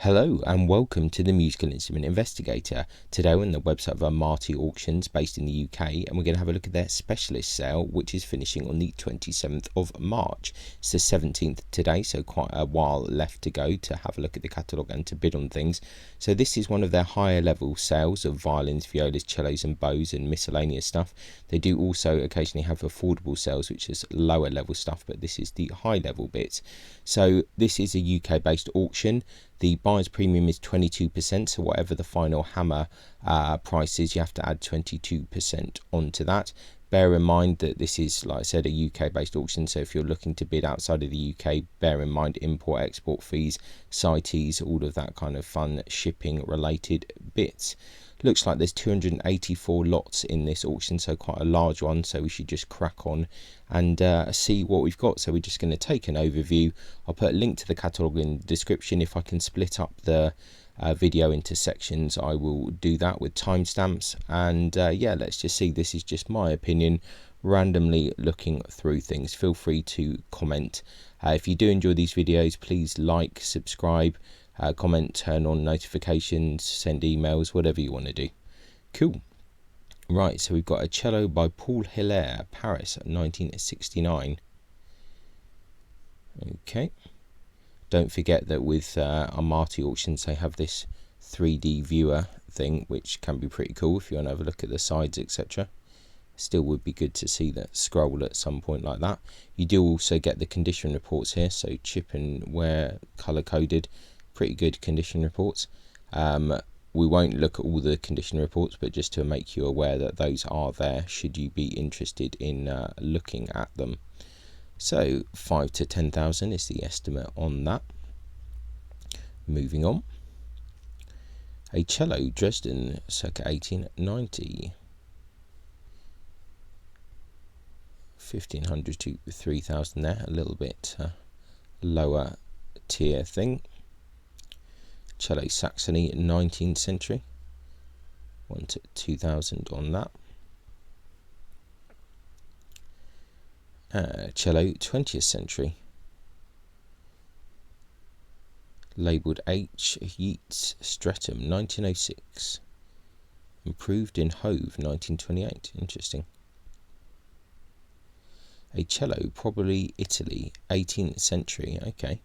Hello and welcome to the Musical Instrument Investigator. Today we're on the website of Amati Auctions based in the UK, and we're going to have a look at their specialist sale, which is finishing on the 27th of March. It's the 17th today, so quite a while left to go to have a look at the catalogue and to bid on things. So this is one of their higher level sales of violins, violas, cellos and bows and miscellaneous stuff. They do also occasionally have affordable sales, which is lower level stuff, but this is the high level bits. So this is a UK based auction. The buyer's premium is 22%, so whatever the final hammer price is, you have to add 22% onto that. Bear in mind that this is, like I said, a UK-based auction, so if you're looking to bid outside of the UK, bear in mind import-export fees, CITES, all of that kind of fun shipping-related bits. Looks like there's 284 lots in this auction, so quite a large one, so we should just crack on and see what we've got. So we're just going to take an overview. I'll put a link to the catalogue in the description. If I can split up the video into sections, I will do that with timestamps. And yeah, let's just see. This is just my opinion, randomly looking through things. Feel free to comment. If you do enjoy these videos, please like, subscribe, comment, turn on notifications, send emails, whatever you want to do. Cool. Right, so we've got a cello by Paul Hilaire, Paris, 1969. Okay. Don't forget that with Amati Auctions, they have this 3D viewer thing, which can be pretty cool if you want to have a look at the sides, etc. Still would be good to see that scroll at some point like that. You do also get the condition reports here, so chip and wear, color coded, pretty good condition reports. We won't look at all the condition reports, but just to make you aware that those are there should you be interested in looking at them. So 5 to 10,000 is the estimate on that. Moving on. A cello, Dresden, circa 1890. 1,500 to 3,000 there, a little bit lower tier thing. Cello Saxony, 19th century, 1 to 2,000 on that. Cello 20th century, labelled H. Yeats Streatham, 1906, improved in Hove, 1928. Interesting. A cello, probably Italy, 18th century. Okay,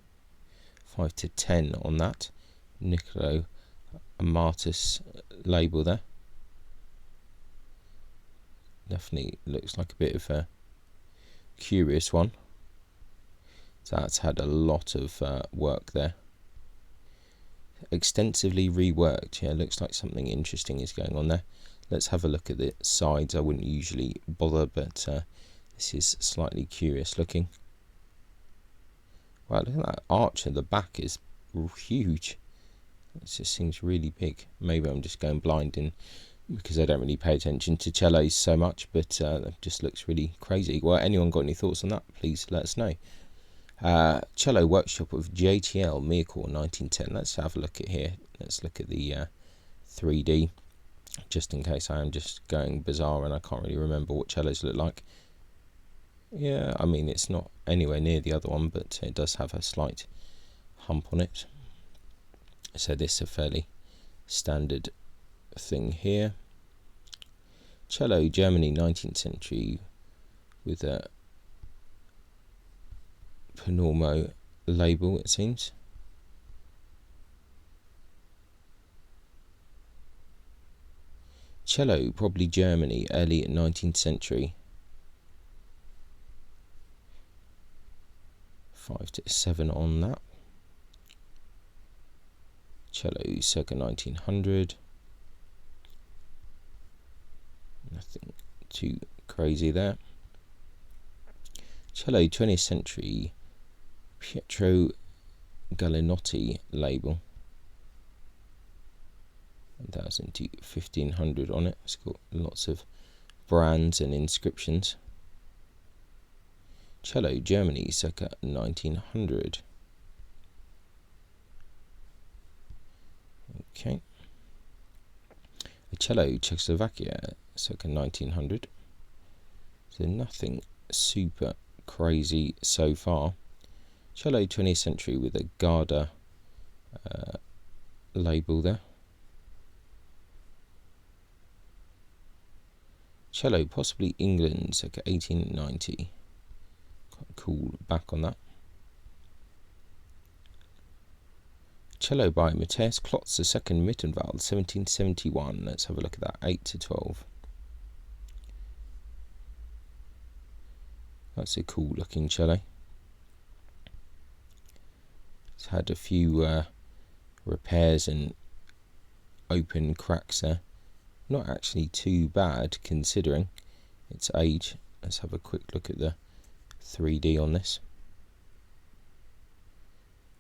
5 to 10 on that. Niccolo Amatus label there. Definitely looks like a bit of a curious one. So that's had a lot of work there. Extensively reworked. Yeah, looks like something interesting is going on there. Let's have a look at the sides. I wouldn't usually bother, but this is slightly curious looking. Wow, look at that arch at the back, is huge. It just seems really big. Maybe I'm just going blind in because I don't really pay attention to cellos so much, but it just looks really crazy. Well, anyone got any thoughts on that? Please let us know. Cello workshop of JTL Miracle 1910. Let's have a look at here. Let's look at the 3D, just in case I am just going bizarre and I can't really remember what cellos look like. Yeah, I mean, it's not anywhere near the other one, but it does have a slight hump on it. So this is a fairly standard thing here. Cello, Germany, 19th century, with a Panormo label, it seems. Cello, probably Germany, early 19th century. 5 to 7 on that. Cello, circa 1900. Nothing too crazy there. Cello, 20th century, Pietro Gallinotti label. 1,000 to 1,500 on it. It's got lots of brands and inscriptions. Cello, Germany, circa 1900. Okay. A cello, Czechoslovakia, circa 1900. So nothing super crazy so far. Cello 20th century with a Garda label there. Cello, possibly England, circa 1890. Quite cool back on that. Cello by Matthias Klotz II, Mittenwald, 1771. Let's have a look at that. 8 to 12. That's a cool looking cello. It's had a few repairs and open cracks there. Not actually too bad considering its age. Let's have a quick look at the 3D on this.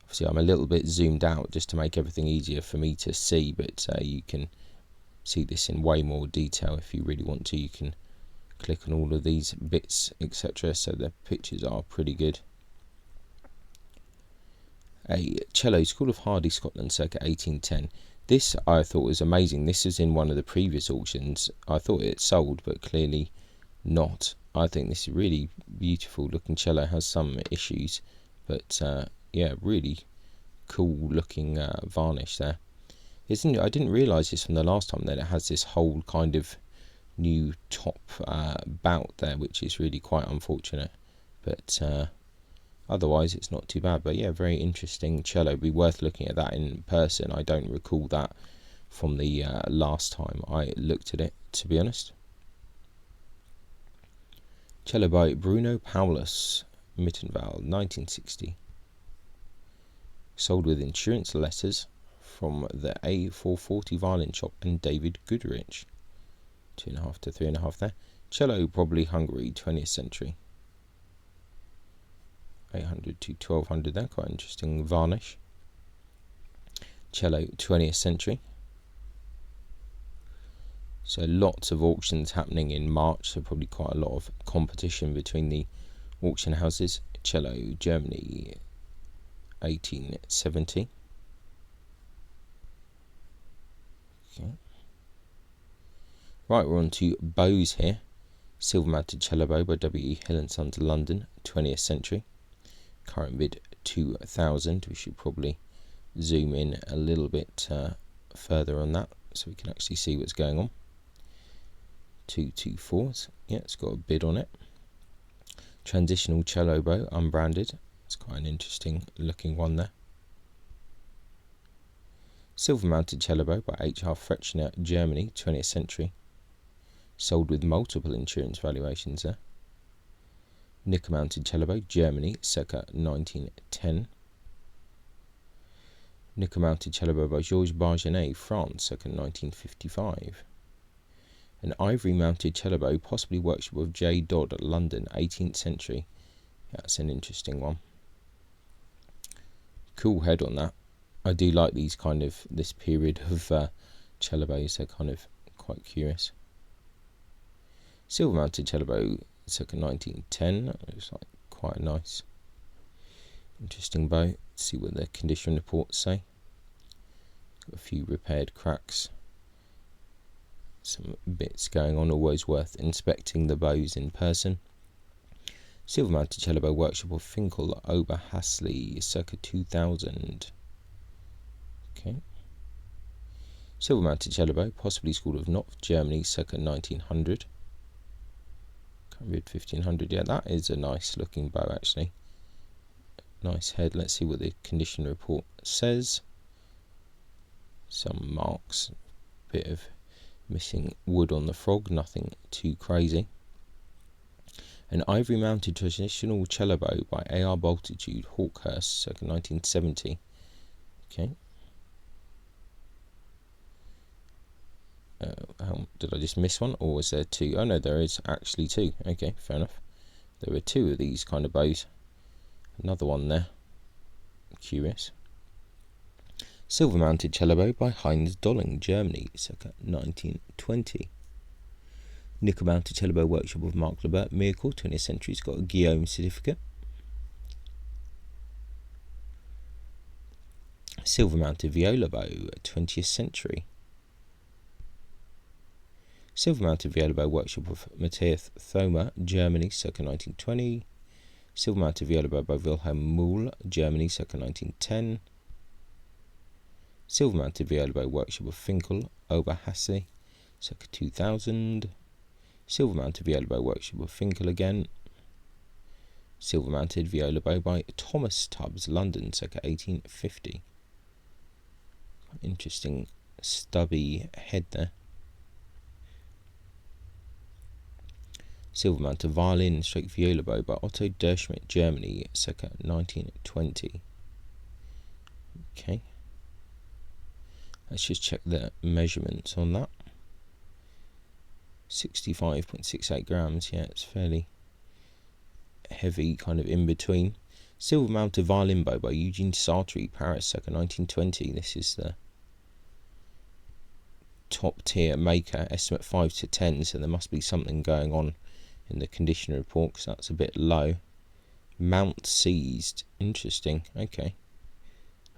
Obviously I'm a little bit zoomed out just to make everything easier for me to see, but you can see this in way more detail if you really want to. You can click on all of these bits, etc. So the pictures are pretty good. A cello, School of Hardy, Scotland, circa 1810. This I thought was amazing. This was in one of the previous auctions. I thought it sold, but clearly not. I think this is really beautiful looking cello. It has some issues, but yeah, really cool looking varnish there. I didn't realise this from the last time that it has this whole kind of new top bout there, which is really quite unfortunate, but otherwise it's not too bad. But yeah, very interesting cello. Be worth looking at that in person. I don't recall that from the last time I looked at it, to be honest. Cello by Bruno Paulus, Mittenwald, 1960. Sold with insurance letters from the A440 Violin shop and David Goodrich. 2.5 to 3.5 there. Cello, probably Hungary, 20th century. 800 to 1200 there, quite interesting varnish. Cello, 20th century. So lots of auctions happening in March, so probably quite a lot of competition between the auction houses. Cello, Germany, 1870. Okay. Right, we're on to bows here. Silver mounted cello bow by W.E. Hill & Sons, London, 20th century. Current bid 2,000. We should probably zoom in a little bit further on that so we can actually see what's going on. 224. Yeah, it's got a bid on it. Transitional cello bow, unbranded. It's quite an interesting looking one there. Silver mounted cello bow by H.R. Frechner, Germany, 20th century. Sold with multiple insurance valuations there. Nickel mounted cello bow, Germany, circa 1910. Nickel mounted cello bow by Georges Bargenet, France, circa 1955. An ivory mounted cello bow, possibly workshop of J. Dodd, London, 18th century. That's an interesting one. Cool head on that. I do like these kind of, this period of cello bows. They're kind of quite curious. Silver mounted cello bow, circa 1910. Looks like quite a nice, interesting bow. Let's see what the condition reports say. Got a few repaired cracks. Some bits going on. Always worth inspecting the bows in person. Silver mounted cello bow, workshop of Finkel, Oberhasley, circa 2000. Okay. Silver mounted cello bow, possibly School of Knopf, Germany, circa 1900. Can't read 1500. Yeah, that is a nice looking bow actually. Nice head. Let's see what the condition report says. Some marks, bit of missing wood on the frog, nothing too crazy. An ivory mounted traditional cello bow by A.R. Bultitude, Hawkhurst, circa 1970. Okay. Did I just miss one, or was there two? Oh no, there is actually two. Okay, fair enough. There were two of these kind of bows. Another one there. Curious. Silver mounted cello bow by Heinz Dolling, Germany, circa 1920. Nickel mounted cello bow, workshop of Marc Lebert, Miracle, 20th century. It's got a Guillaume certificate. Silver mounted viola bow, 20th century. Silver mounted viola bow, workshop of Matthias Thoma, Germany, circa 1920. Silver mounted viola bow by Wilhelm Muhl, Germany, circa 1910. Silver mounted viola bow, workshop of Finkel, Oberhasse, circa 2000. Silver mounted viola bow, workshop of Finkel again. Silver mounted viola bow by Thomas Tubbs, London, circa 1850. Interesting stubby head there. Silver mounted violin stroke viola bow by Otto Derschmidt, Germany, circa 1920. Okay. Let's just check the measurements on that. 65.68 grams. Yeah, it's fairly heavy, kind of in between. Silver mounted violin bow by Eugene Sartre, Paris, circa 1920. This is the top tier maker, estimate 5 to 10, so there must be something going on in the condition report because that's a bit low. Mount seized. Interesting. Okay,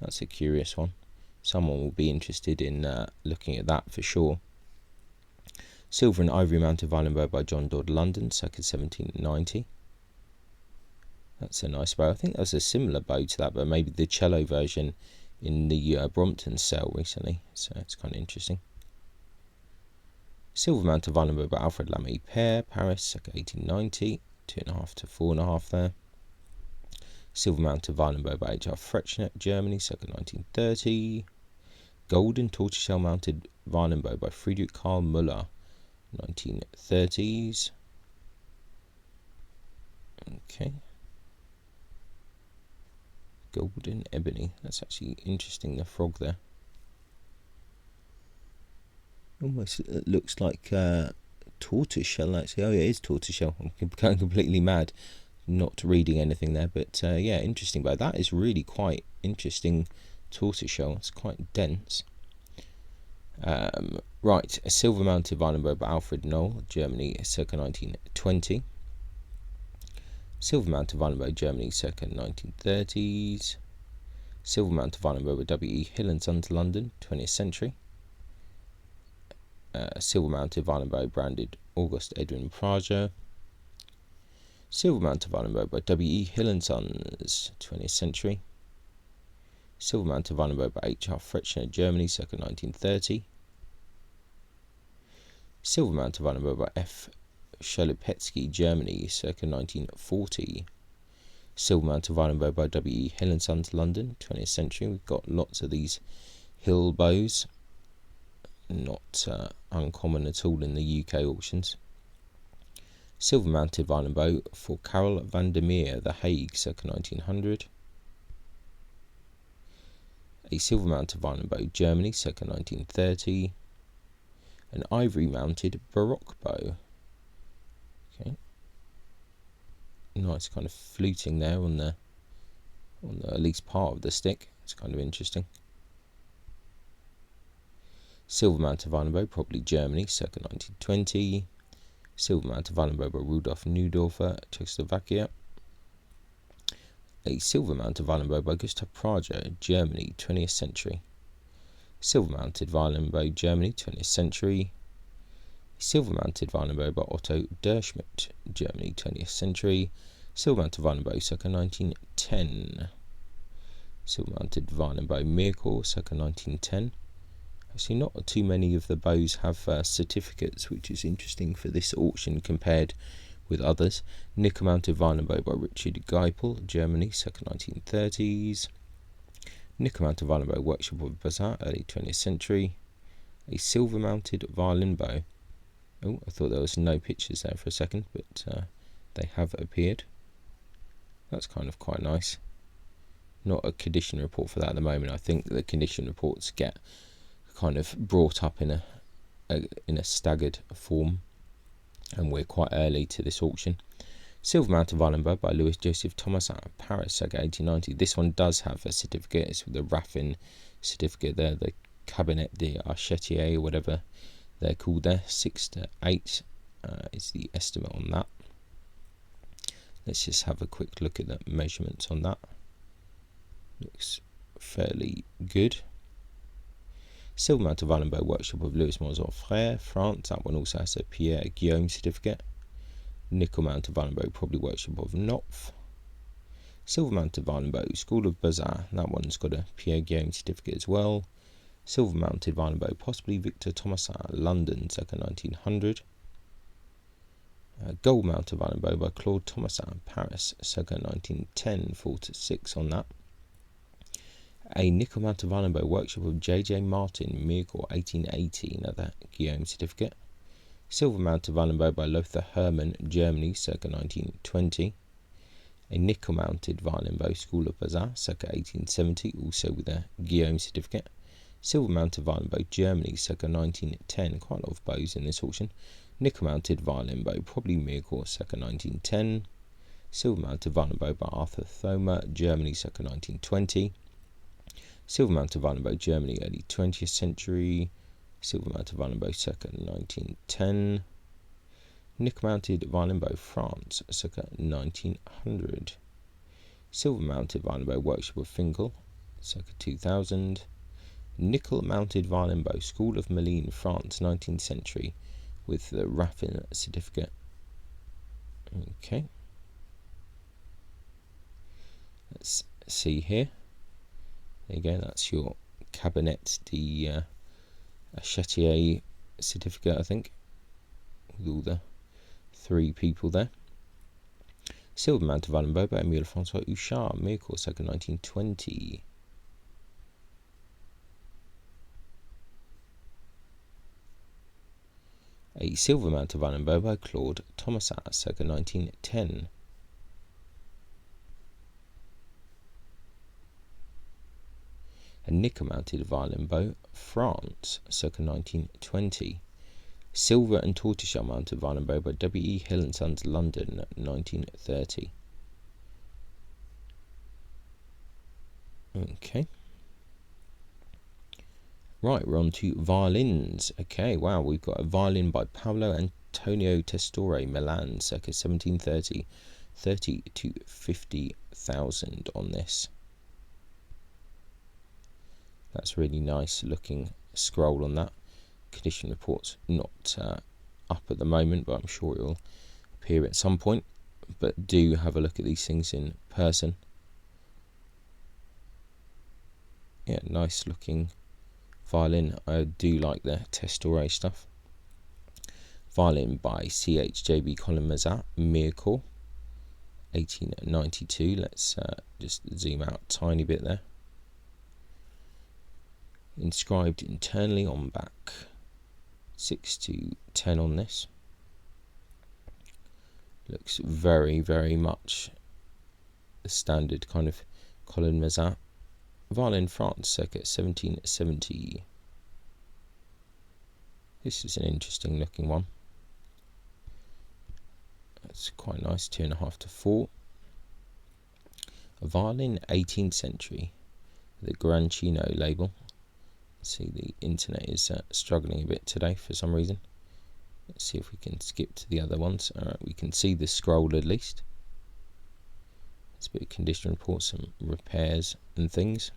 that's a curious one. Someone will be interested in looking at that for sure. Silver and ivory mounted violin bow by John Dodd, London, circa 1790. That's a nice bow. I think there's a similar bow to that, but maybe the cello version in the Brompton sale recently, so it's kind of interesting. Silver mounted violin bow by Alfred Lamy Pair, Paris, circa 1890, 2.5 to 4.5 there. Silver mounted violin bow by H.R. Frechner, Germany, circa 1930. Golden tortoiseshell mounted violin bow by Friedrich Karl Müller, 1930s. Okay. Golden ebony. That's actually interesting, the frog there. Almost looks like tortoiseshell, actually. Oh, yeah, it is tortoiseshell. I'm going completely mad not reading anything there. But, yeah, interesting. But that is really quite interesting tortoiseshell. It's quite dense. Right, a silver mounted violin bow by Alfred Knoll, Germany, circa 1920. Silver mounted violin bow, Germany, circa 1930s. Silver mounted violin bow by W.E. Hill & Sons, London, 20th century. Silver mounted violin bow branded August Edwin Prager. Silver mounted violin bow by W.E. Hill & Sons, 20th century. Silver mounted violin bow by H.R. Frechner, Germany, circa 1930. Silver mounted violin bow by F. Shelopetsky, Germany, circa 1940. Silver mounted violin bow by W.E. Hill & Sons, London, 20th century. We've got lots of these Hill bows, not uncommon at all in the UK auctions. Silver mounted violin bow for Karel van der Meer, The Hague, circa 1900. A silver mounted violin bow, Germany, circa 1930. An ivory mounted Baroque bow. Okay. Nice kind of fluting there on the at least part of the stick. It's kind of interesting. Silver mounted violin bow, probably Germany, circa 1920. Silver mounted violin bow by Rudolf Neudorfer, Czechoslovakia. A silver mounted violin bow by Gustav Prager, Germany, 20th century. Silver mounted violin bow, Germany, 20th century. Silver mounted violin bow by Otto Derschmidt, Germany, 20th century. Silver mounted violin bow, circa 1910. Silver mounted violin bow, Mirkor, circa 1910. Actually, not too many of the bows have certificates, which is interesting for this auction compared with others. Nickel mounted violin bow by Richard Geipel, Germany, circa 1930s. Nickel mounted violin bow, workshop of Bazar, early 20th century. A silver mounted violin bow. Oh, I thought there was no pictures there for a second, but they have appeared. That's kind of quite nice. Not a condition report for that at the moment. I think the condition reports get kind of brought up in a staggered form, and we're quite early to this auction. Silver mounted violin bow by Louis Joseph Thomas at Paris, circa 1890. This one does have a certificate. It's the Raffin certificate there, the Cabinet de Archetier, or whatever they're called there. 6 to 8 is the estimate on that. Let's just have a quick look at the measurements on that. Looks fairly good. Silver mounted violin bow, workshop of Louis Mozart Frère, France. That one also has a Pierre Guillaume certificate. Nickel mounted violin bow, probably workshop of Knopf. Silver mounted violin bow, School of Bazar. That one's got a Pierre Guillaume certificate as well. Silver mounted violin bow, possibly Victor Thomasin, London, circa 1900. Gold mounted violin bow by Claude Thomasin, Paris, circa 1910, 4-6 on that. A nickel mounted violin bow, workshop of J.J. Martin, Mirgor, 1880, another Guillaume certificate. Silver mounted violin bow by Lothar Hermann, Germany, circa 1920. A nickel mounted violin bow, School of Bazin, circa 1870, also with a Guillaume certificate. Silver mounted violin bow, Germany, circa 1910, quite a lot of bows in this auction. Nickel mounted violin bow, probably Mirgor, circa 1910. Silver mounted violin bow by Arthur Thoma, Germany, circa 1920. Silver mounted violin bow, Germany, early 20th century. Silver mounted violin bow, circa 1910. Nickel mounted violin bow, France, circa 1900. Silver mounted violin bow, workshop of Finkel, circa 2000. Nickel mounted violin bow, School of Malines, France, 19th century, with the Raffin certificate. Okay. Let's see here. There you go, that's your Cabinet de Châtier certificate, I think, with all the three people there. Silver mounted violin bow by Emile Francois Houchard, Mirgor, circa 1920. A silver mounted violin bow by Claude Thomasin, circa 1910. A nickel mounted violin bow, France, circa 1920. Silver and tortoiseshell mounted violin bow by W.E. Hill and Sons, London, 1930. Okay. Right, we're on to violins. Okay, wow, we've got a violin by Paolo Antonio Testore, Milan, circa 1730. 30 to 50,000 on this. That's really nice looking scroll on that. Condition report's not up at the moment, but I'm sure it will appear at some point. But do have a look at these things in person. Yeah, nice looking violin. I do like the Testore stuff. Violin by C.H.J.B. Colin Mazat, Mirgor, 1892. Let's just zoom out a tiny bit there. Inscribed internally on back. 6 to 10 on this. Looks very, very much the standard kind of Colin Mazat. Violin, France, circa 1770. This is an interesting looking one. That's quite nice, 2.5 to 4. A violin, 18th century, the Grancino label. See, the internet is struggling a bit today for some reason. Let's see if we can skip to the other ones. Alright, we can see the scroll at least. It's a bit of condition report, some repairs and things.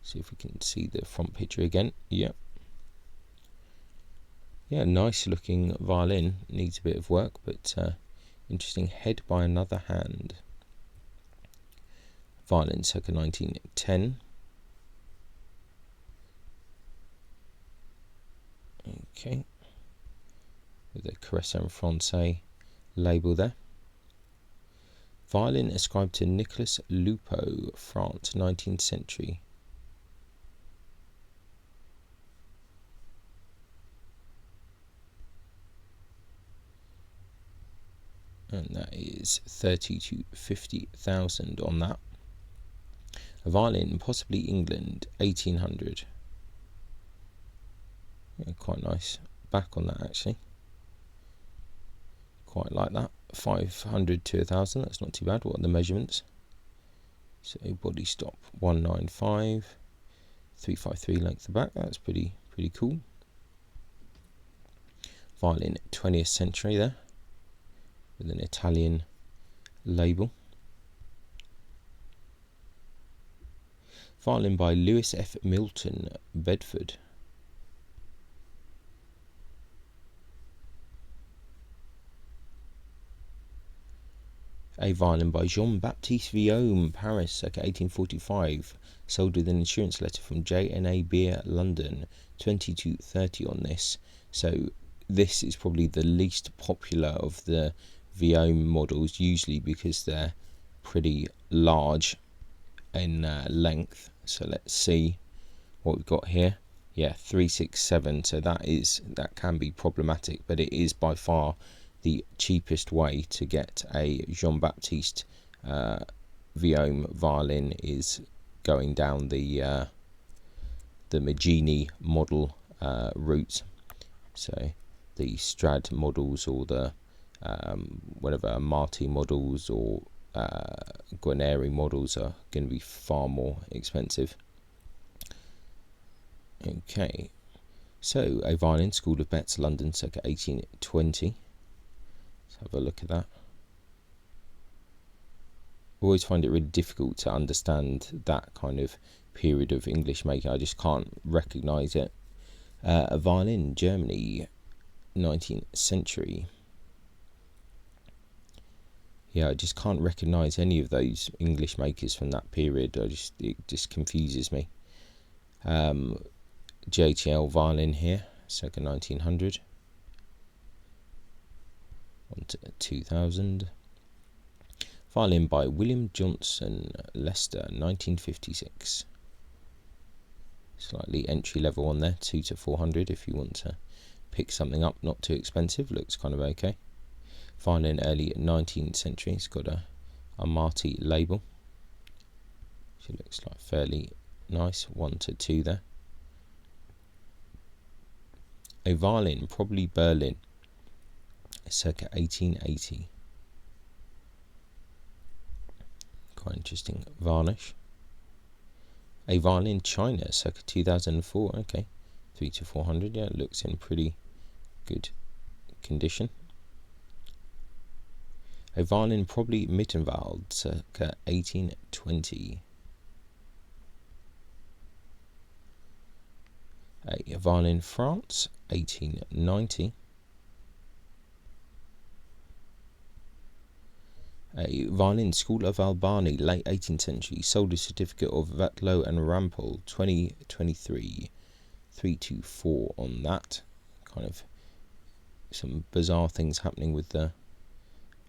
See if we can see the front picture again. Yep. Yeah, nice looking violin. Needs a bit of work, but interesting. Head by another hand. Violin, circa 1910. Okay, with the Caresse Francais label there. Violin ascribed to Nicolas Lupo, France, 19th century. And that is 30 to 50,000 on that. A violin, possibly England, 1800. Yeah, quite nice back on that actually. Quite like that. 500 to 1,000. That's not too bad. What are the measurements? So body stop 195, 353 length of back. That's pretty cool. Violin, 20th century there, with an Italian label. Violin by Lewis F. Milton, Bedford. A violin by Jean-Baptiste Vuillaume, Paris, circa 1845. Sold with an insurance letter from J&A Beer, London. 2230 on this. So this is probably the least popular of the Vuillaume models, usually because they're pretty large in length. So let's see what we've got here. Yeah, 367. So that can be problematic, but it is by far the cheapest way to get a Jean-Baptiste Vuillaume violin is going down the Magini model route. So the Strad models or the whatever Amati models or Guarneri models are going to be far more expensive. Okay, so a violin, School of Betts, London, circa 1820. Let's have a look at that. I always find it really difficult to understand that kind of period of English making. I just can't recognise it. A violin, Germany, 19th century. Yeah, I just can't recognise any of those English makers from that period. It just confuses me. JTL violin here, circa 1900. On to 2000. Violin by William Johnson, Leicester, 1956. Slightly entry level on there, 2 to 400 if you want to pick something up, not too expensive, looks kind of okay. Violin early 19th century, it's got a Amati label. She looks like fairly nice, 1 to 2 there. A violin, probably Berlin, circa 1880. Quite interesting varnish. A violin, China, circa 2004. Okay, 3 to 400. Yeah, it looks in pretty good condition. A violin, probably Mittenwald, circa 1820. A violin, France, 1890. A violin, School of Albani, late 18th century, sold a certificate of Vatlo and Rampel, 2023, 324 on that. Kind of some bizarre things happening with the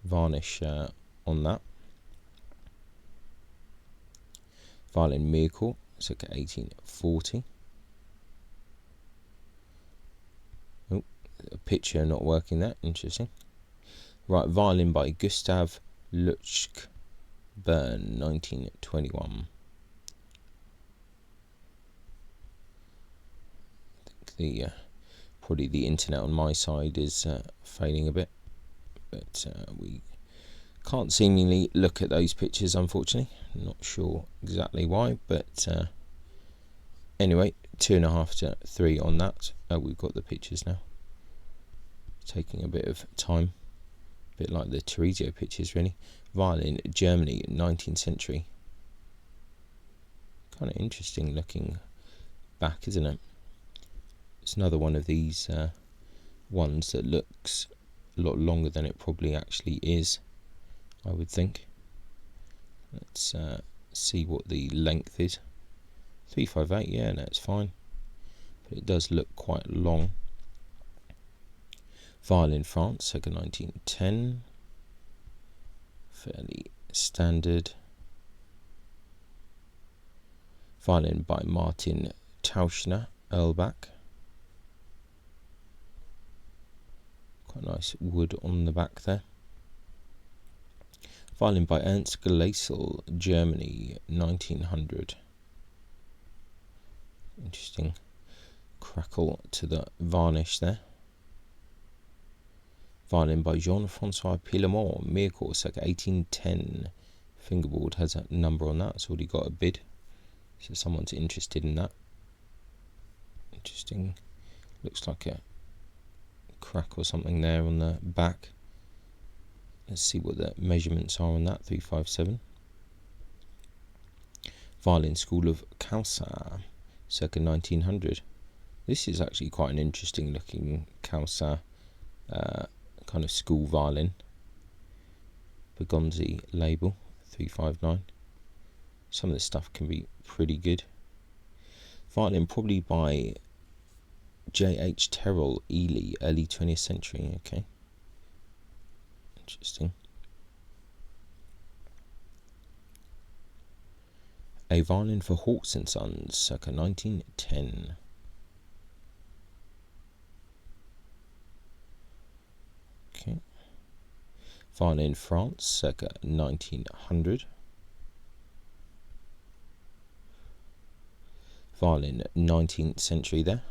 varnish on that. Violin, Miracle, circa 1840. Oh, a picture not working there, interesting. Right, violin by Gustav Lutschk, Bern, 1921. I think probably the internet on my side is failing a bit, but we can't seemingly look at those pictures, unfortunately. Not sure exactly why, but anyway, 2.5 to 3 on that. We've got the pictures now. Taking a bit of time. Bit like the Teresio pictures, really. Violin, Germany, 19th century. Kind of interesting looking back, isn't it? It's another one of these ones that looks a lot longer than it probably actually is, I would think. Let's see what the length is. 358, yeah, no, it's fine. But it does look quite long. Violin, France, circa 1910. Fairly standard. Violin by Martin Tauschner, Erlbach. Quite nice wood on the back there. Violin by Ernst Glasel, Germany, 1900. Interesting crackle to the varnish there. Violin by Jean-Francois Pillemont, Miracle, circa 1810. Fingerboard has a number on that, it's already got a bid. So someone's interested in that. Interesting. Looks like a crack or something there on the back. Let's see what the measurements are on that. 357. Violin, School of Calçat, circa 1900. This is actually quite an interesting looking Calçat kind of school violin. Bergonzi label, 359. Some of this stuff can be pretty good. Violin probably by J.H. Terrell Ely, early 20th century. Okay, interesting. A Violin for Hawks and Sons, circa 1910. Okay. Violin France, circa 1900. Violin 19th century there.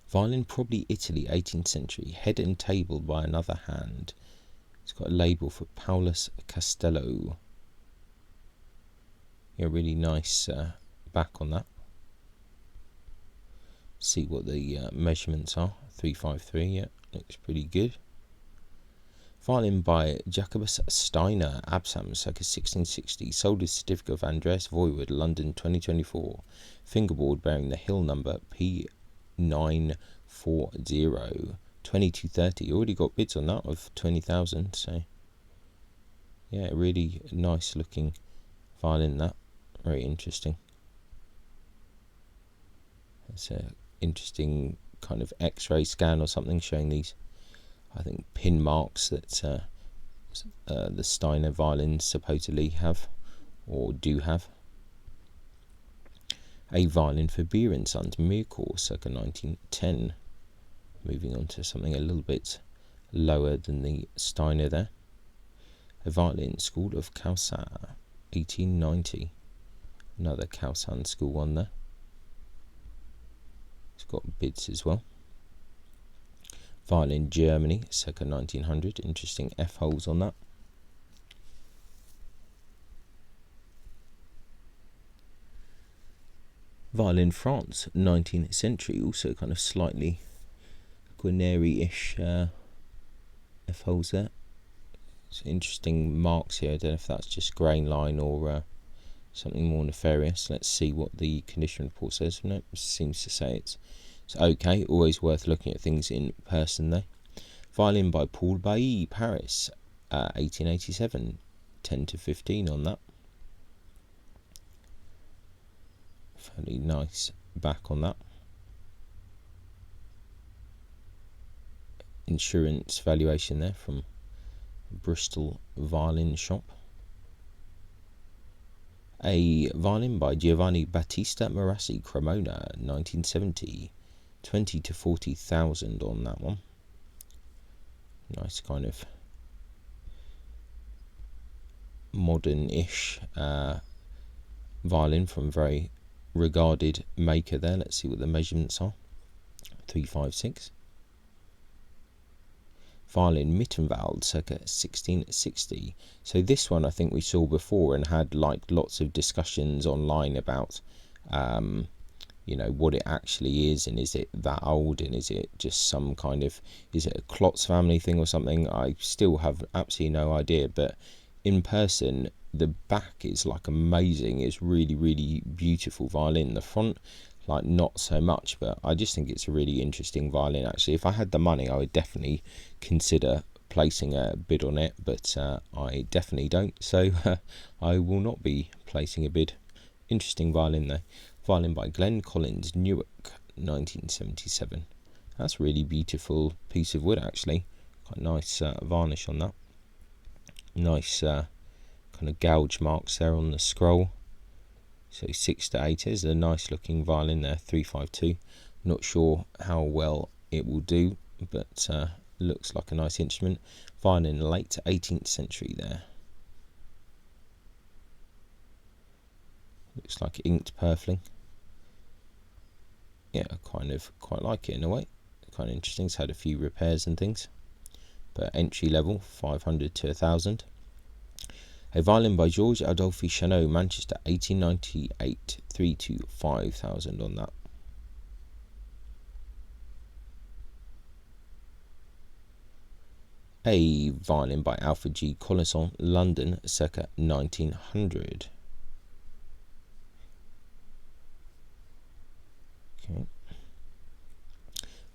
Violin probably Italy, 18th century. Head and table by another hand. It's got a label for Paulus Castello. Yeah, really nice back on that. See what the measurements are. 353, yeah, looks pretty good. Violin by Jacobus Steiner, Absam, circa 1660. Sold with certificate of Andreas Voivod, London 2024. Fingerboard bearing the hill number P940. 2230. Already got bids on that of 20,000. So yeah, really nice looking violin. That very interesting. It's a interesting kind of X-ray scan or something showing these, I think, pin marks that the Steiner violins supposedly have or do have. A Violin for Beer and Sons, Mirkor, circa 1910. Moving on to something a little bit lower than the Steiner there. A Violin, School of Kausan, 1890. Another Kausan school one there. It's got bids as well. Violin, Germany, circa 1900. Interesting F holes on that. Violin, France, 19th century. Also kind of slightly Guarneri-ish F holes there. It's interesting marks here. I don't know if that's just grain line or something more nefarious. Let's see what the condition report says. No, it seems to say it's okay. Always worth looking at things in person though. Violin by Paul Bailly, Paris, 1887. 10 to 15 on that. Fairly nice back on that. Insurance valuation there from Bristol Violin Shop. A Violin by Giovanni Battista Marassi, Cremona, 1970. 20 to 40,000 on that one. Nice kind of modern-ish violin from a very regarded maker there. Let's see what the measurements are. 356. Violin Mittenwald, circa 1660. So this one I think we saw before and had like lots of discussions online about you know, what it actually is, and is it that old, and is it just some kind of, is it a Klotz family thing or something? I still have absolutely no idea, but in person the back is like amazing. It's really, really beautiful violin. The front, like, not so much, but I just think it's a really interesting violin actually. If I had the money I would definitely consider placing a bid on it, but I definitely don't, so I will not be placing a bid. Interesting violin though. Violin by Glenn Collins, Newark, 1977. That's a really beautiful piece of wood actually. Quite nice varnish on that. Nice kind of gouge marks there on the scroll. So 6 to 8 is a nice looking violin there. 352. Not sure how well it will do, but looks like a nice instrument. Violin, late 18th century there. Looks like inked purfling. Yeah, kind of quite like it in a way. Kind of interesting. It's had a few repairs and things, but entry level 500 to 1,000. A Violin by George Adolphe Chanot, Manchester, 1898. 3 to 5,000 on that. A Violin by Alfred G. Collinson, London, circa 1900. Okay.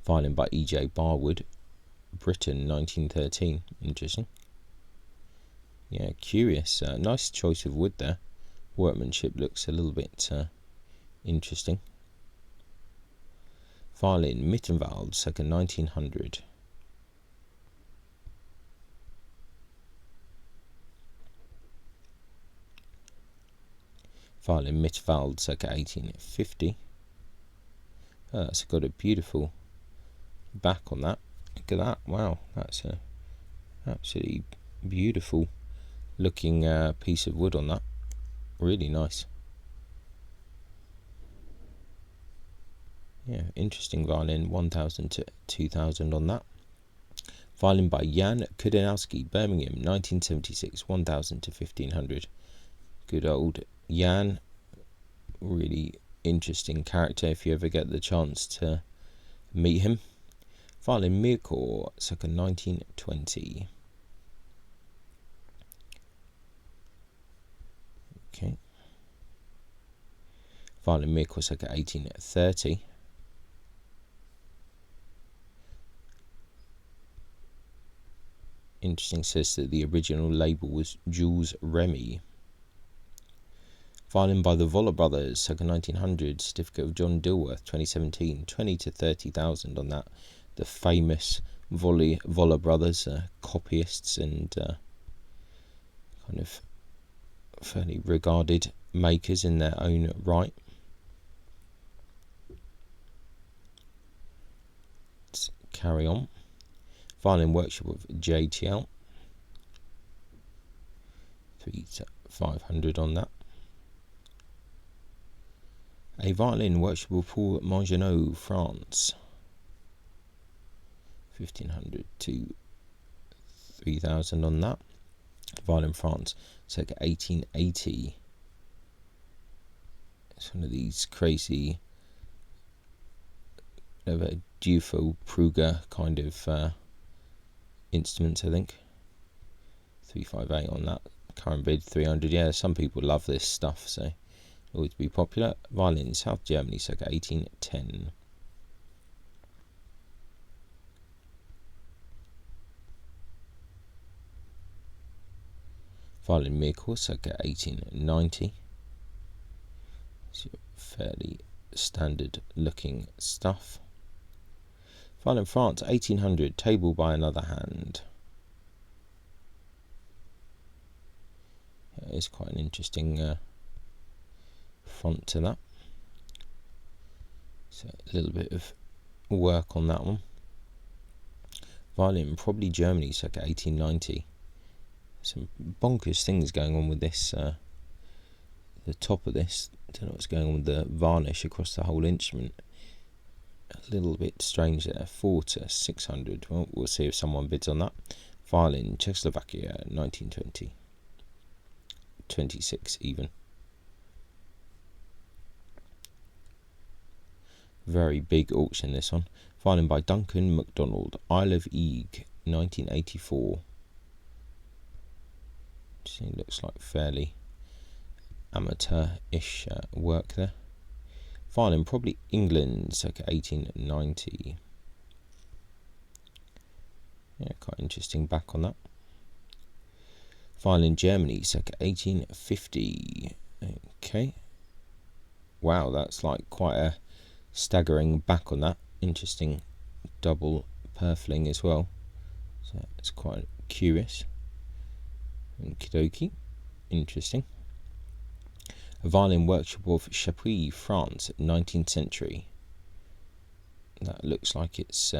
Violin by E.J. Barwood, Britain, 1913. Interesting. Yeah, curious. Nice choice of wood there. Workmanship looks a little bit interesting. Violin, Mittenwald, circa 1900. Violin, Mittenwald, circa 1850. That's got a beautiful back on that. Look at that. Wow, that's a absolutely beautiful looking piece of wood on that. Really nice. Yeah, interesting violin. 1000 to 2000 on that. Violin by Jan Kudenowski, Birmingham, 1976. 1000 to 1500. Good old Jan. Really interesting character if you ever get the chance to meet him. Violin Mirkor, circa 1920. Okay. Violin Mirkor, circa 1830. Interesting, says that the original label was Jules Remy. Violin by the Viola brothers, circa 1900. Certificate of John Dilworth, 2017. 20 to 30,000 on that. The famous Viola brothers, copyists and kind of fairly regarded makers in their own right. Let's carry on. Violin workshop of JTL, 3 to 500 on that. A violin workshop of Paul Margenot, France, 1500 to 3000 on that. Violin France, circa 1880. It's one of these crazy Dufo Pruger kind of instruments, I think. 358 on that. Current bid 300. Yeah, some people love this stuff, so always be popular. Violin, South Germany, circa 1810. Violin Mirkor, circa 1890. So fairly standard looking stuff. Violin France, 1800. Table by Another Hand. It's quite an interesting front to that. So a little bit of work on that one. Violin, probably Germany, circa 1890. Some bonkers things going on with this. The top of this, I don't know what's going on with the varnish across the whole instrument. A little bit strange there. 4 to 600. Well, we'll see if someone bids on that. Violin, Czechoslovakia, 1920. 26 even. Very big auction, this one. Violin by Duncan MacDonald, Isle of Eve, 1984. It looks like fairly amateur-ish work there. Violin, probably England, circa 1890. Yeah, quite interesting back on that. Violin, Germany, circa 1850. Okay. Wow, that's like quite a staggering back on that. Interesting double purfling as well. So it's quite curious. Okie dokie. Interesting. A violin workshop of Chapuis, France, 19th century. That looks like it's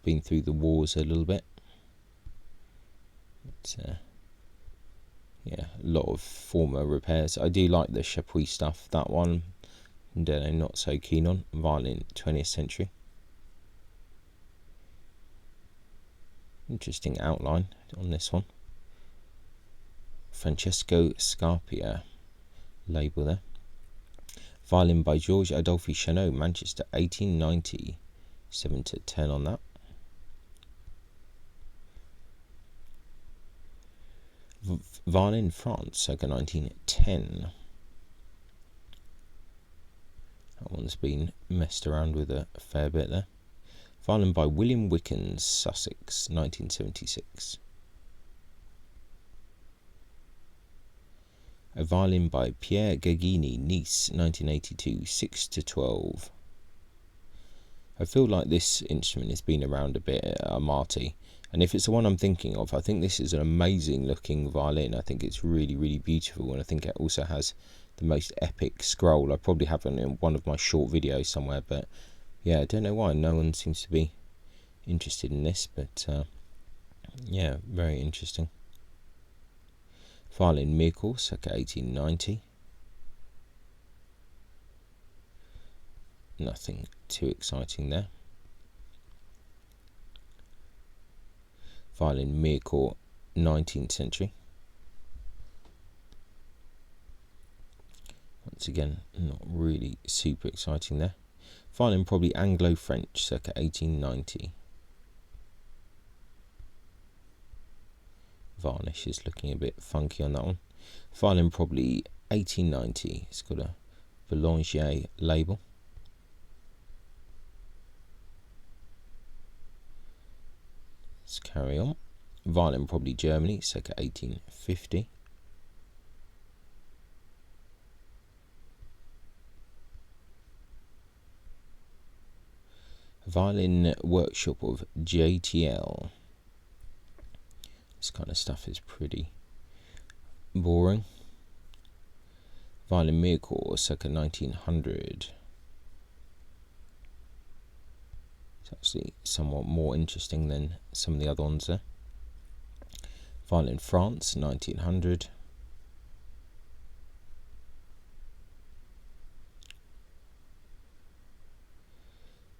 been through the wars a little bit. It's yeah, a lot of former repairs. I do like the Chapuis stuff. That one, not so keen on. Violin, 20th century. Interesting outline on this one. Francesco Scarpia label there. Violin by George Adolphe Chanot, Manchester, 1890. 7 to 10 on that. Violin France, circa 1910. That one's been messed around with a fair bit there. Violin by William Wickens, Sussex, 1976. A violin by Pierre Gagini, Nice, 1982, 6-12. I feel like this instrument has been around a bit at Amati, and if it's the one I'm thinking of, I think this is an amazing looking violin. I think it's really, really beautiful, and I think it also has the most epic scroll. I probably have it in one of my short videos somewhere, but yeah, I don't know why no one seems to be interested in this, but yeah, very interesting. Violin Mirkel, circa 1890. Nothing too exciting there. Violin Mirkel, 19th century. Once again, not really super exciting there. Violin probably Anglo-French, circa 1890. Varnish is looking a bit funky on that one. Violin probably 1890. It's got a Boulanger label. Let's carry on. Violin probably Germany, circa 1850. Violin workshop of JTL. This kind of stuff is pretty boring. Violin Mirkel, circa 1900. It's actually somewhat more interesting than some of the other ones there. Violin France, 1900.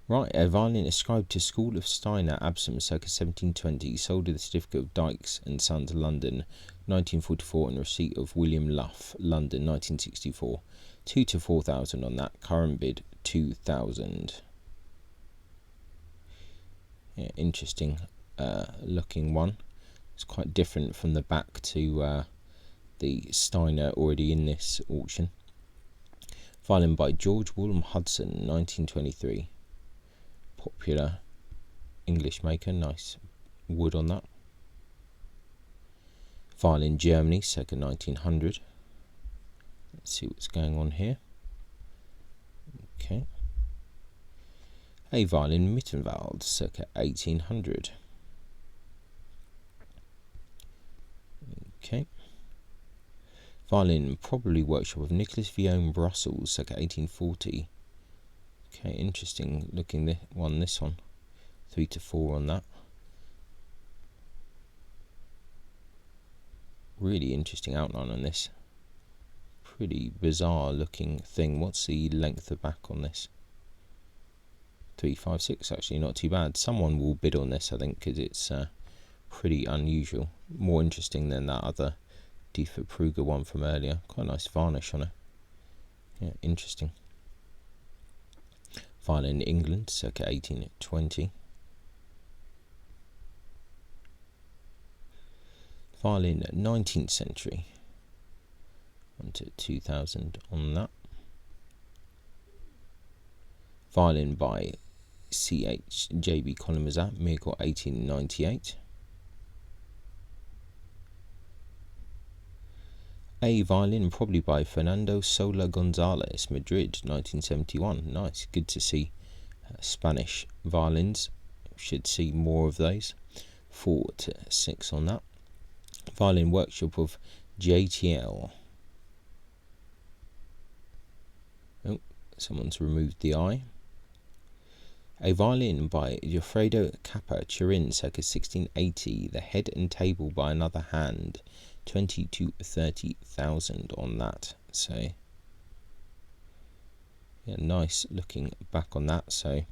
Right, a violin ascribed to School of Steiner, Absam, circa 1720, sold with the certificate of Dykes and Sons, London, 1944, and receipt of William Luff, London, 1964. 2 to 4,000 on that. Current bid 2,000. Yeah, interesting looking one. It's quite different from the back to the Steiner already in this auction. Violin by George Woolham Hudson, 1923. Popular English maker, nice wood on that. Violin Germany, circa 1900. Let's see what's going on here. Okay. A violin Mittenwald, circa 1800. Okay. Violin probably workshop of Nicholas Vione, Brussels, circa 1840. Okay, interesting looking this one. 3 to 4 on that. Really interesting outline on this. Pretty bizarre looking thing. What's the length of back on this? 356, actually not too bad. Someone will bid on this, I think, because it's pretty unusual. More interesting than that other Die Verpruger one from earlier. Quite a nice varnish on it. Yeah, interesting. Violin England, circa 1820. Violin 19th century. 1 to 2,000 on that. Violin by C.H.J.B. Colin-Mazat, Mirkel, 1898. A violin probably by Fernando Sola Gonzalez, Madrid, 1971. Nice, good to see Spanish violins. Should see more of those. 4 to 6 on that. Violin workshop of JTL. Oh, someone's removed the eye. A violin by Goffredo Cappa, Turin, circa 1680. The head and table by another hand. 20 to 30,000 on that. So yeah, nice looking back on that. So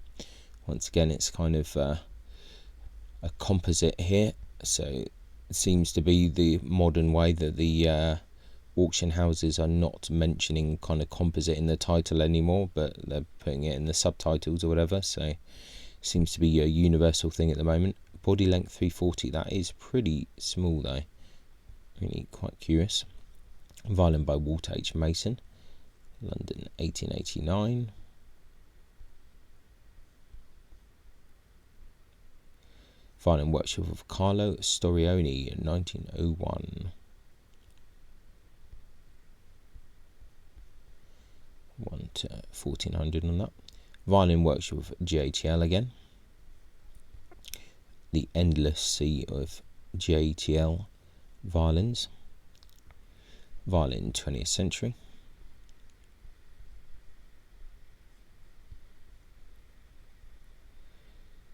once again, it's kind of a composite here. So it seems to be the modern way that the auction houses are not mentioning kind of composite in the title anymore, but they're putting it in the subtitles or whatever. So it seems to be a universal thing at the moment. Body length 340. That is pretty small though. Really quite curious. Violin by Walter H. Mason, London, 1889. Violin workshop of Carlo Storioni in 1901. 1 to 1400 on that. Violin workshop of JTL again. The Endless Sea of JTL violins. Violin 20th century.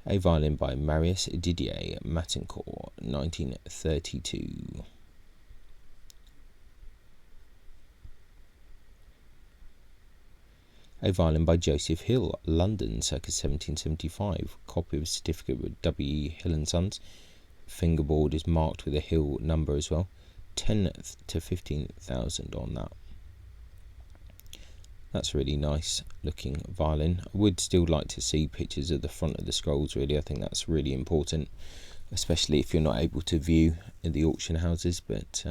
A violin by Marius Didier Matincourt, 1932. A violin by Joseph Hill, London, circa 1775. Copy of a certificate with W. Hill & Sons. Fingerboard is marked with a Hill number as well. 10 to 15,000 on that. That's a really nice looking violin. I would still like to see pictures of the front of the scrolls, really. I think that's really important, especially if you're not able to view in the auction houses, but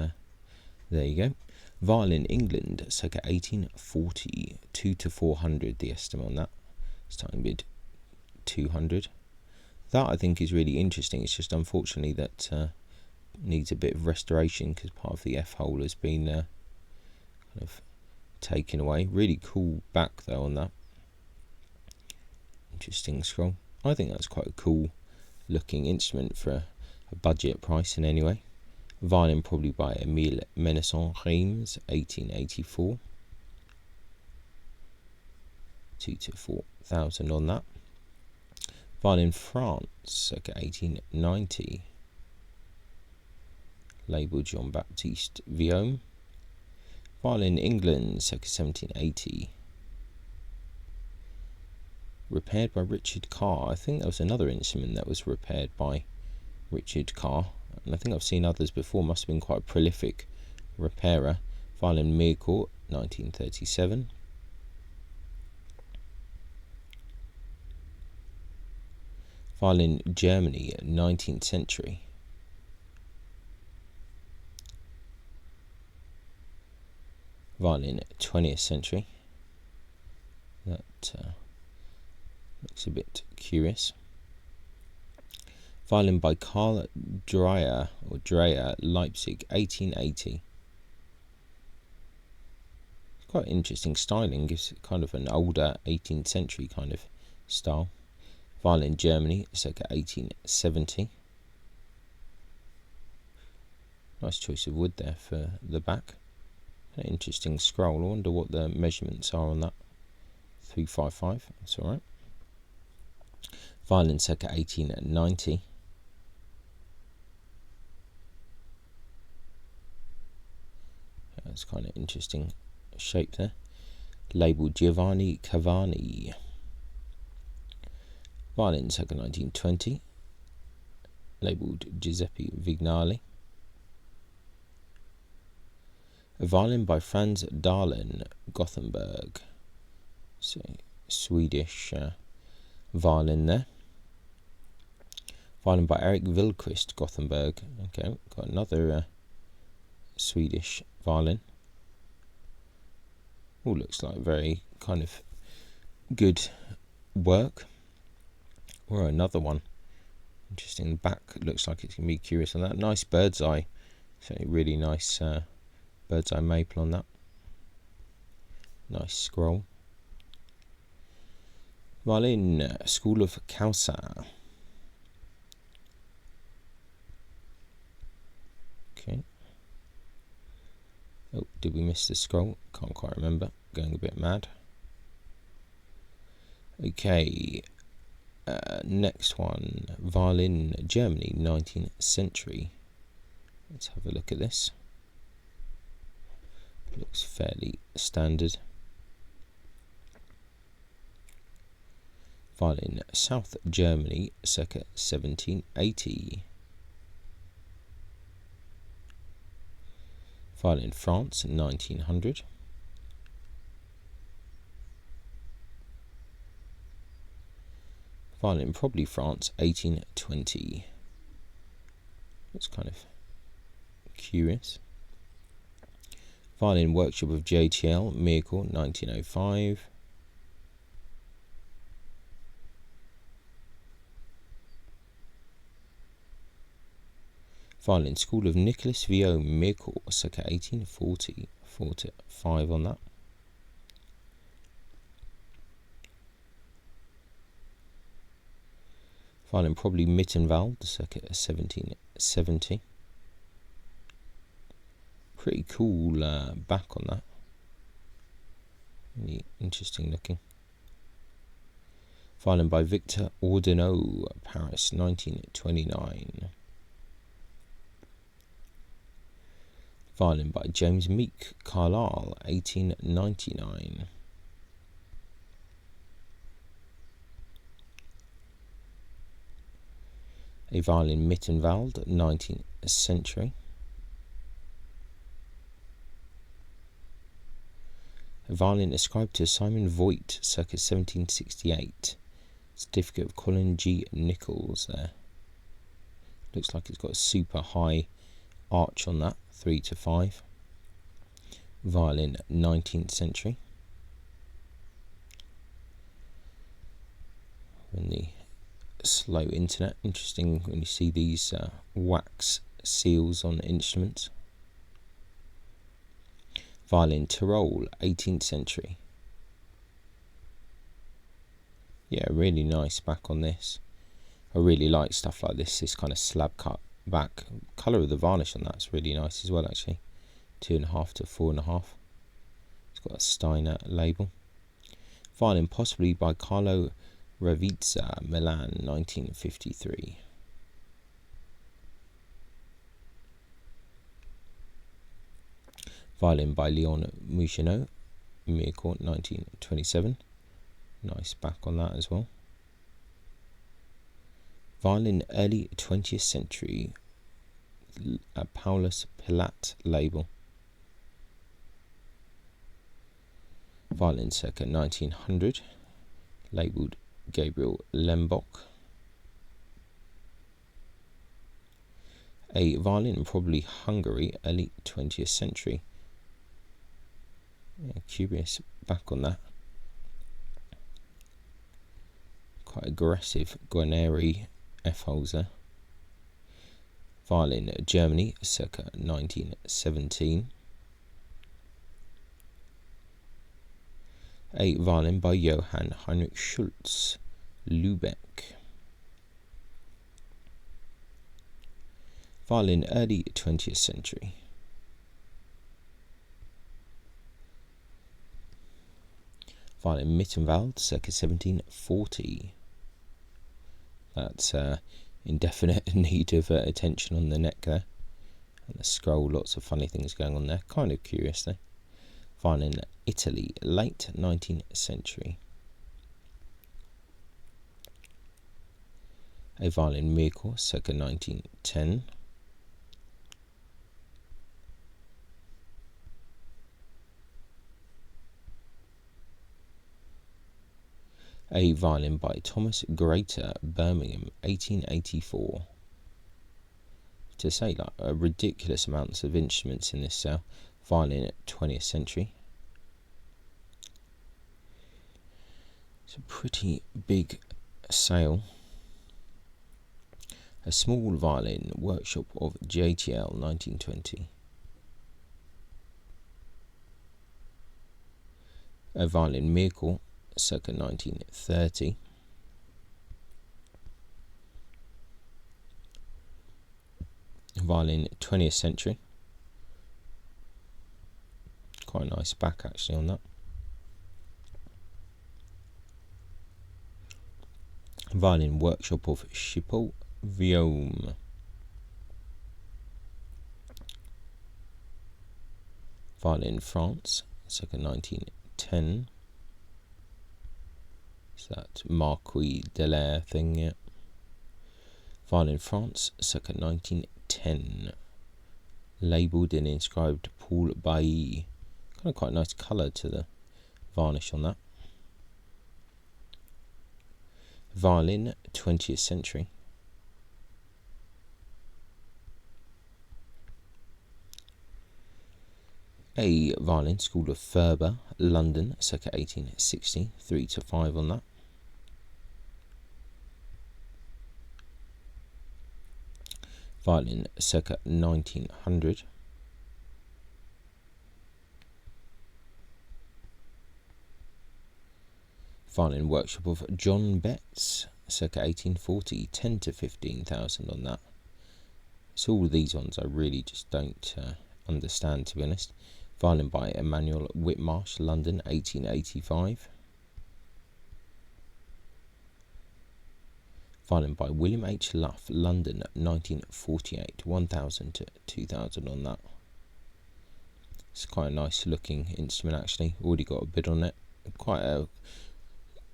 there you go. Violin England, circa 1840, 2 to 400, the estimate on that. Starting bid 200. That I think is really interesting. It's just unfortunately that needs a bit of restoration because part of the F hole has been kind of taken away. Really cool back though on that. Interesting scroll. I think that's quite a cool looking instrument for a budget price in any way. Violin probably by Emile Menesson Reims, 1884. 2 to 4,000 on that. Violin France, circa 1890. Label Jean-Baptiste Viaume. Violin England, circa 1780. Repaired by Richard Carr. I think that was another instrument that was repaired by Richard Carr. And I think I've seen others before. Must have been quite a prolific repairer. Violin Mircourt, 1937. Violin Germany, 19th century. Violin 20th century. That looks a bit curious. Violin by Karl Dreyer, Leipzig, 1880. It's quite interesting styling, gives kind of an older 18th century kind of style. Violin Germany, circa 1870. Nice choice of wood there for the back. An interesting scroll. I wonder what the measurements are on that. 355, that's alright. Violin circa 1890. That's kind of interesting shape there. Labelled Giovanni Cavani. Violin circa 1920. Labelled Giuseppe Vignali. A violin by Franz Dahlin, Gothenburg. So Swedish violin there. Violin by Erik Vilquist, Gothenburg. Okay, got another Swedish violin. All looks like very kind of good work. Or another one. Interesting. The back looks like it's going to be curious on that. Nice bird's eye. So really nice bird's eye maple on that. Nice scroll. Violin, School of Causa. Okay. Oh, did we miss the scroll? Can't quite remember. Going a bit mad. Okay. Next one. Violin, Germany, 19th century. Let's have a look at this. Looks fairly standard. Violin, South Germany, circa 1780. Violin, France, 1900. Violin, probably France, 1820. Looks kind of curious. Violin, workshop of JTL, Mircourt, 1905. Violin, School of Nicholas Vio Mirkel, circa 1840, 4 to 5 on that. Violin, probably Mittenwald, circa 1770. Pretty cool back on that. Really interesting looking. Violin by Victor Ordonneau, Paris, 1929. Violin by James Meek, Carlisle, 1899. A violin Mittenwald, 19th century. A violin ascribed to Simon Voigt, circa 1768. Certificate of Colin G. Nichols there. Looks like it's got a super high arch on that, 3 to 5. Violin, 19th century. In the slow internet, interesting when you see these wax seals on instruments. Violin, Tyrol, 18th century. Yeah, really nice back on this. I really like stuff like this kind of slab cut back. Colour of the varnish on that's really nice as well, actually. 2.5 to 4.5. It's got a Steiner label. Violin, possibly by Carlo Ravizza, Milan, 1953. Violin by Leon Mouchenot, Mirkel, 1927. Nice back on that as well. Violin, early 20th century, Paulus Pilat label. Violin, circa 1900, labelled Gabriel Lembach. A violin, probably Hungary, early 20th century. Yeah, curious back on that. Quite aggressive Guarneri F-holes there. Violin, Germany, circa 1917. A violin by Johann Heinrich Schultz, Lübeck. Violin, early 20th century. Violin, Mittenwald, circa 1740. That's in definite need of attention on the neck there. And the scroll, lots of funny things going on there. Kind of curious though. Violin, Italy, late 19th century. A violin, Mirkel, circa 1910. A violin by Thomas Greater, Birmingham, 1884. To say, like, a ridiculous amounts of instruments in this cell. Violin, 20th century. It's a pretty big sale. A small violin, workshop of JTL, 1920. A violin, Mirkel, circa 1930. Violin, 20th century. Quite a nice back actually on that. Violin, workshop of Schiphol, Viome. Violin, France, circa 1910. It's that Marquis Delaire thing, yeah. Violin, France, circa 1910. Labelled and inscribed Paul Bailly. Kind of quite a nice colour to the varnish on that. Violin, 20th century. A violin, School of Ferber, London, circa 1860, 3 to 5 on that. Violin circa 1900. Violin workshop of John Betts circa 1840, 10 to 15,000 on that. So all of these ones I really just don't understand, to be honest. Violin by Emmanuel Whitmarsh, London, 1885. Violin by William H. Luff, London, 1948, 1,000 to 2,000 on that. It's quite a nice looking instrument actually. Already got a bid on it. Quite a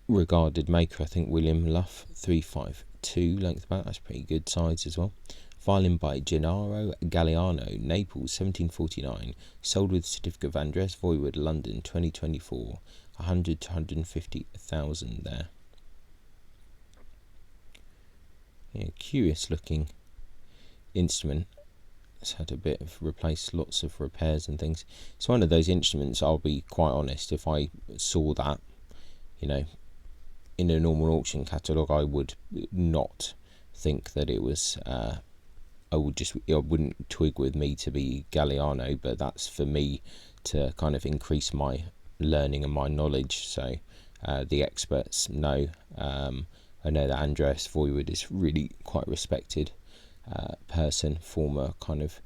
regarded maker, I think. William Luff, 352 length about. That's pretty good size as well. Violin by Gennaro Galliano, Naples, 1749. Sold with certificate of Andreas Voivod, London, 2024. 100 to 150,000 there. Yeah, curious looking instrument. It's had a bit of replaced, lots of repairs and things. It's one of those instruments, I'll be quite honest, if I saw that, in a normal auction catalogue, I would not think that it was it wouldn't twig with me to be Galliano, but that's for me to kind of increase my learning and my knowledge. So the experts know. I know that Andreas Voivod is really quite respected person, former kind of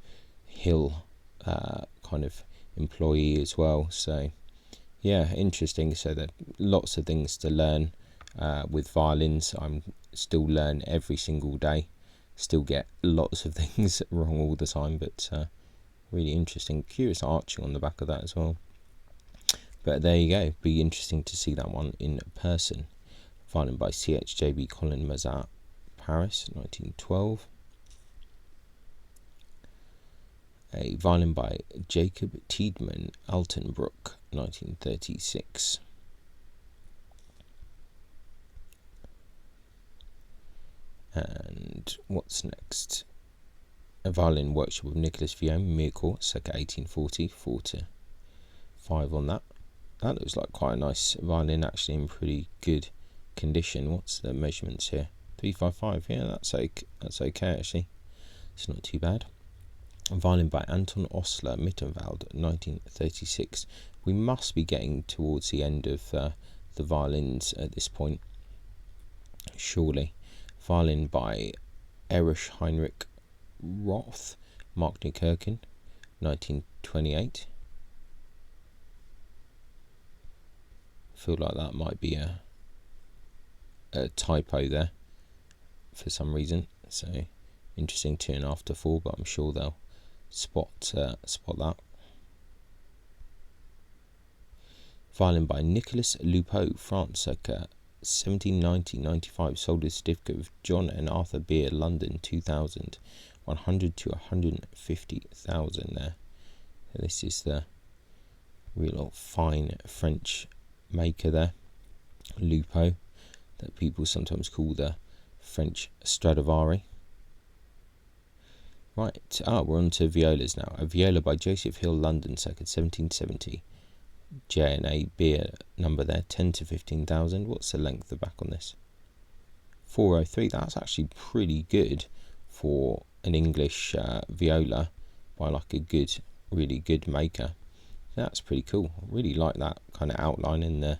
Hill kind of employee as well. So yeah, interesting. So there are lots of things to learn with violins. I'm still learn every single day. Still get lots of things wrong all the time, but really interesting. Curious arching on the back of that as well. But there you go. Be interesting to see that one in person. Violin by CHJB Colin Mazat, Paris, 1912. A violin by Jacob Tiedemann, Altenbrook, 1936. And what's next? A violin workshop of Nicholas Viome, Mircourt, circa 1840, 4 to 5 on that. That looks like quite a nice violin, actually, in pretty good condition. What's the measurements here? 355. Yeah, that's okay actually. It's not too bad. A violin by Anton Osler, Mittenwald, 1936. We must be getting towards the end of the violins at this point, surely. Violin by Erich Heinrich Roth, Mark Newkirchen, 1928. I feel like that might be a typo there for some reason. So interesting, 2.5 to 4, but I'm sure they'll spot that. Violin by Nicolas Lupeau, France, circa 1790-95. Sold with certificate of John and Arthur Beer, London, 2000. 100 to 150,000 there. So this is the real fine French maker there, Lupeau, that people sometimes call the French Stradivari. Right, we're on to violas now. A viola by Joseph Hill, London, circa 1770. J&A beer number there, 10 to 15,000. What's the length of the back on this? 403. That's actually pretty good for an English viola by like a good, really good maker. That's pretty cool. I really like that kind of outline in the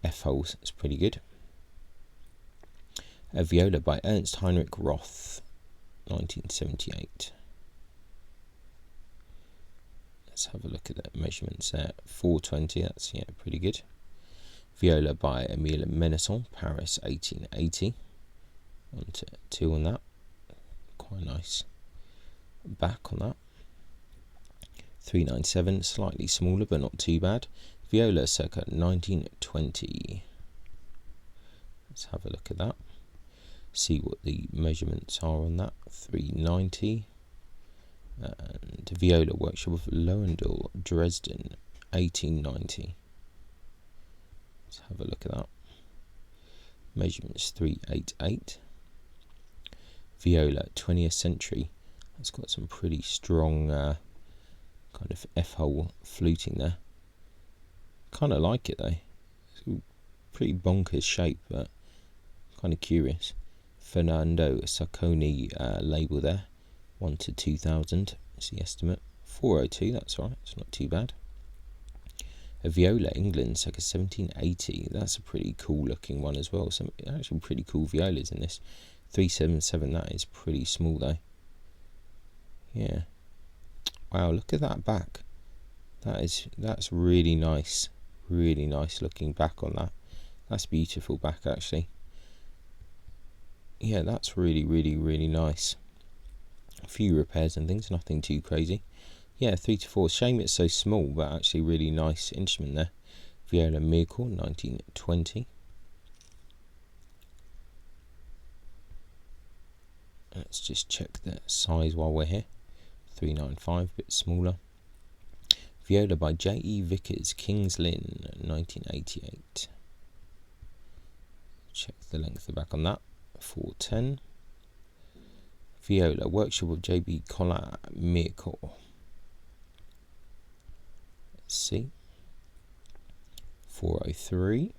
F holes. It's pretty good. A viola by Ernst Heinrich Roth, 1978. Let's have a look at the measurements there. 420. That's pretty good. Viola by Emile Menesson, Paris, 1880. 1 to 2 on that. Quite nice back on that. 397, slightly smaller but not too bad. Viola circa 1920. Let's have a look at that. See what the measurements are on that. 390. And Viola workshop of Lowendahl, Dresden, 1890. Let's have a look at that. Measurements 388. Viola 20th century. That's got some pretty strong kind of F-hole fluting there. Kind of like it though. It's a pretty bonkers shape, but kind of curious. Fernando Sacconi label there. 1 to 2000 is the estimate. 402, that's alright, it's not too bad. A Viola, England, circa 1780. That's a pretty cool looking one as well. Some actually pretty cool violas in this. 377, that is pretty small though. Yeah. Wow, look at that back. That's really nice. Really nice looking back on that. That's beautiful back actually. Yeah, that's really, really, really nice. A few repairs and things, nothing too crazy. Yeah, 3 to 4. Shame it's so small, but actually really nice instrument there. Viola Miracle, 1920. Let's just check the size while we're here. 395, a bit smaller. Viola by J.E. Vickers, King's Lynn, 1988. Check the length of the back on that. 410. Viola, Workshop of J.B. Collin, Miracle. C. 403.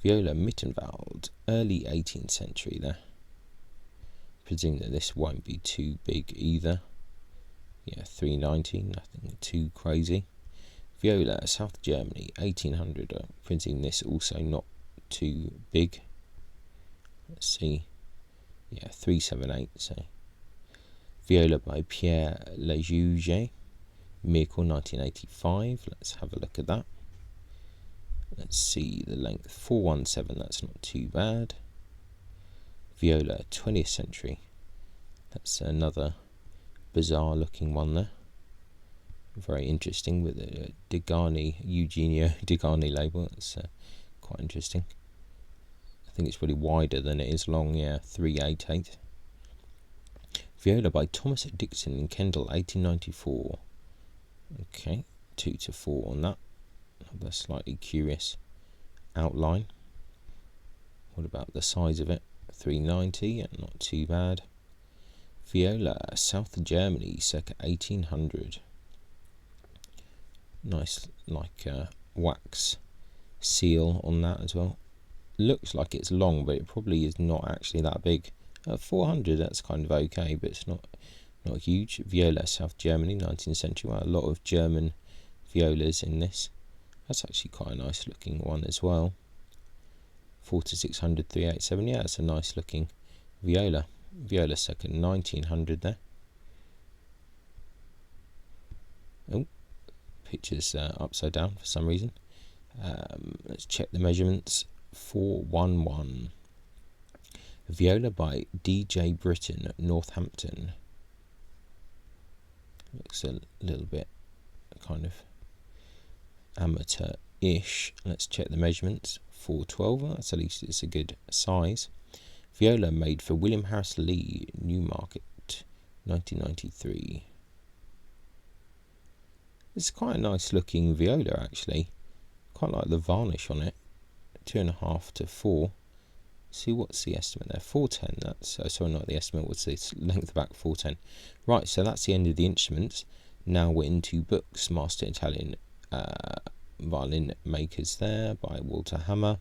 Viola Mittenwald, early 18th century there. Presume that this won't be too big either. Yeah, 390, nothing too crazy. Viola, South Germany, 1800. I presume this also not too big. Let's see. Yeah, 378. So Viola by Pierre Lejuge, Miracle, 1985. Let's have a look at that. Let's see the length. 417. That's not too bad. Viola, 20th century. That's another bizarre looking one there. Very interesting with the Degani, Eugenio Degani label. That's quite interesting. I think it's probably wider than it is long. Yeah, 388. Viola by Thomas Dixon in Kendal, 1894. Okay, 2 to 4 on that. Another slightly curious outline. What about the size of it? 390, not too bad. Viola, South Germany, circa 1800. Nice, like wax seal on that as well. Looks like it's long, but it probably is not actually that big. 400, that's kind of okay, but it's not huge. Viola, South Germany, 19th century. Well, a lot of German violas in this. That's actually quite a nice looking one as well. 4 to 600, 387. Yeah, that's a nice looking viola. Viola second, 1900 there. Oh, picture's upside down for some reason. Let's check the measurements. 411. Viola by D.J. Britton, Northampton. Looks a little bit kind of amateur-ish. Let's check the measurements. 412. Well, that's at least it's a good size. Viola made for William Harris Lee, Newmarket, 1993. It's quite a nice looking viola actually. Quite like the varnish on it. 2.5 to 4. See, what's the estimate there? 410. That's sorry, not the estimate. What's the length back? 410. Right, so that's the end of the instruments. Now we're into books. Master Italian Violin Makers there by Walter Hammer.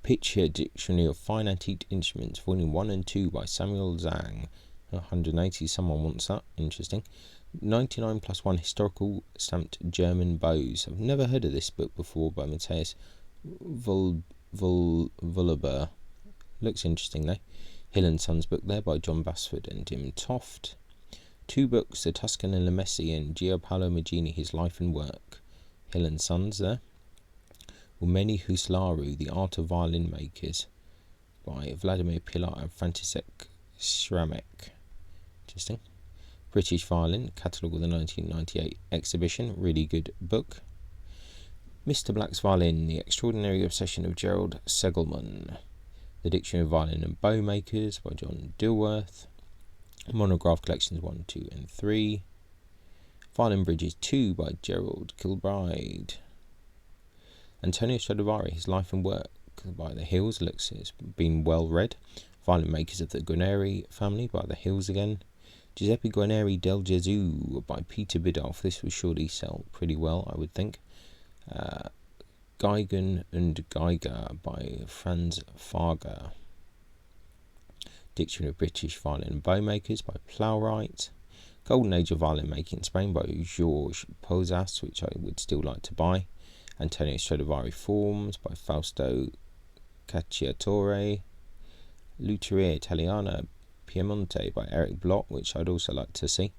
Picture Dictionary of Fine Antique Instruments, Volume 1 and 2 by Samuel Zhang. 180. Someone wants that. Interesting. 99 plus 1 historical stamped German bows. I've never heard of this book before by Matthias Vulleber. Looks interesting though. Hill and Sons book there by John Basford and Tim Toft. 2 books, The Tuscan and Lemessi and Gio Paolo Magini, His Life and Work. Hill and Sons there. Umeni Huslaru, The Art of Violin Makers by Vladimir Pilar and František Šramek. Interesting. British Violin, Catalogue of the 1998 exhibition. Really good book. Mr. Black's Violin, The Extraordinary Obsession of Gerald Segelman. The Dictionary of Violin and Bow Makers by John Dilworth. Monograph Collections 1, 2 and 3. Violin Bridges 2 by Gerald Kilbride. Antonio Stradivari, His Life and Work by the Hills. Looks it's been well read. Violin Makers of the Guarneri family by the Hills again. Giuseppe Guarneri del Gesù by Peter Biddulph. This will surely sell pretty well, I would think. Geigen and Geiger by Franz Fager. Dictionary of British Violin and Bow Makers by Plowright. Golden Age of Violin Making in Spain by Georges Posas, which I would still like to buy. Antonio Stradivari Forms by Fausto Cacciatore. Luteria Italiana Piemonte by Eric Bloch, which I'd also like to see.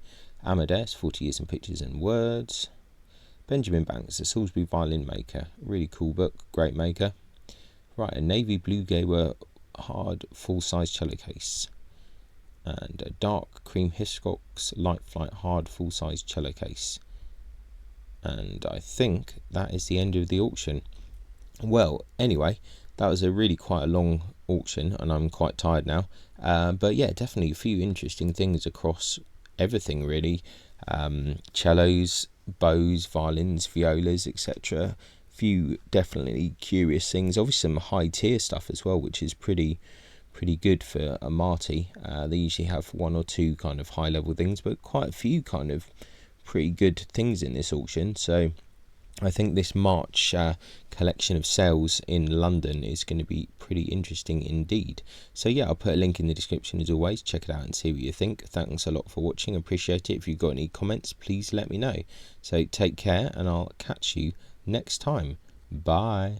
Amadeus, 40 Years in Pictures and Words. Benjamin Banks, The Salisbury Violin Maker. Really cool book, great maker. Right, a navy blue Gaber hard full-size cello case. And a dark cream Hiscox Light Flight hard full-size cello case. And I think that is the end of the auction. Well, anyway, that was a really quite a long auction, and I'm quite tired now. But yeah, definitely a few interesting things across everything, really. Cellos, bows, violins, violas, etc. Few definitely curious things. Obviously some high tier stuff as well, which is pretty good for Amati. They usually have one or two kind of high level things, but quite a few kind of pretty good things in this auction. So I think this March collection of sales in London is going to be pretty interesting indeed. So yeah, I'll put a link in the description as always. Check it out and see what you think. Thanks a lot for watching. Appreciate it. If you've got any comments, please let me know. So take care, and I'll catch you next time. Bye.